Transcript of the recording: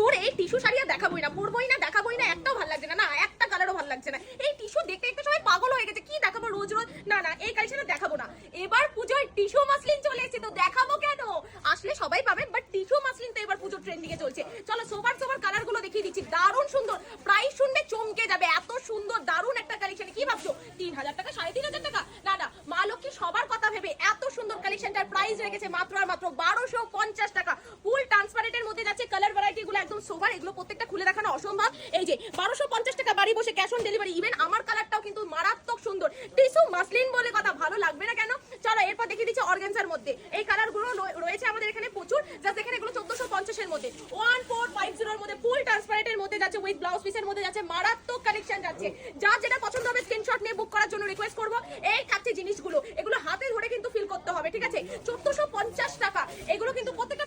ধরে এই টিস্যু শাড়ি আর দেখাবোই না, পরবোই না, দেখাবোই না, একটাও ভালো লাগছে না, না একটা কালারও ভালো লাগছে না। এই টিস্যু দেখতে দেখতে সবাই পাগল হয়ে গেছে, কি দেখাবো রোজ রোজ, না না এই কালেকশন দেখাবো না। এবার পুজোয় টিস্যু মাসলিন চলে এসেছে, তো দেখাবো কেন, আসলে সবাই পাবে, বাট টিস্যু মাসলিন তো এবার পুজোর ট্রেন্ডিং এ চলছে। চলো সোবার সোবার কালার গুলো দেখিয়ে দিচ্ছি, দারুণ সুন্দর, প্রাইস শুনবে চমকে যাবে, এত সুন্দর দারুণ একটা কালেকশন। কি ভাবছো 3000 টাকা, 3500 টাকা? না না, মা লক্ষ্মী সবার কথা ভেবে এত সুন্দর কালেকশনটার প্রাইস রেখেছে মাত্র আর মাত্র 1250 টাকা। ফুল ট্রান্সপারেন্টের মধ্যে যাচ্ছে, কালার ভ্যারাইটি গুলো একদম সোবার, এগুলো প্রত্যেকটা খুলে দেখানো অসম্ভব। এই যে 1250 টাকা, বাড়ি বসে ক্যাশ অন ডেলিভারি। ইভেন আমার কালারটাও কিন্তু মারাত্মক সুন্দর, টিস্যু মাসলিন বলে কথা, ভালো লাগবে না কেন? চলো এরপর দেখিয়ে দিচ্ছি অর্গানজার মধ্যে। এই কালার গুলো রয়েছে আমাদের এখানে প্রচুর, জাস্ট এখানে এগুলো 1450 এর মধ্যে, 1450 এর মধ্যে ফুল ট্রান্সপারেন্টের মধ্যে যাচ্ছে, উইথ ব্লাউজ পিসের মধ্যে যাচ্ছে, মারাত্মক কালেকশন যাচ্ছে। যার যেটা পছন্দ হবে স্ক্রিনশট নিয়ে বুক করার জন্য রিকোয়েস্ট করব। এই থাকছে জিনিসগুলো, এগুলো হাতে ধরে কিন্তু ফিল করতে হবে, ঠিক আছে? 1450 টাকা, এগুলো কিন্তু প্রত্যেকটা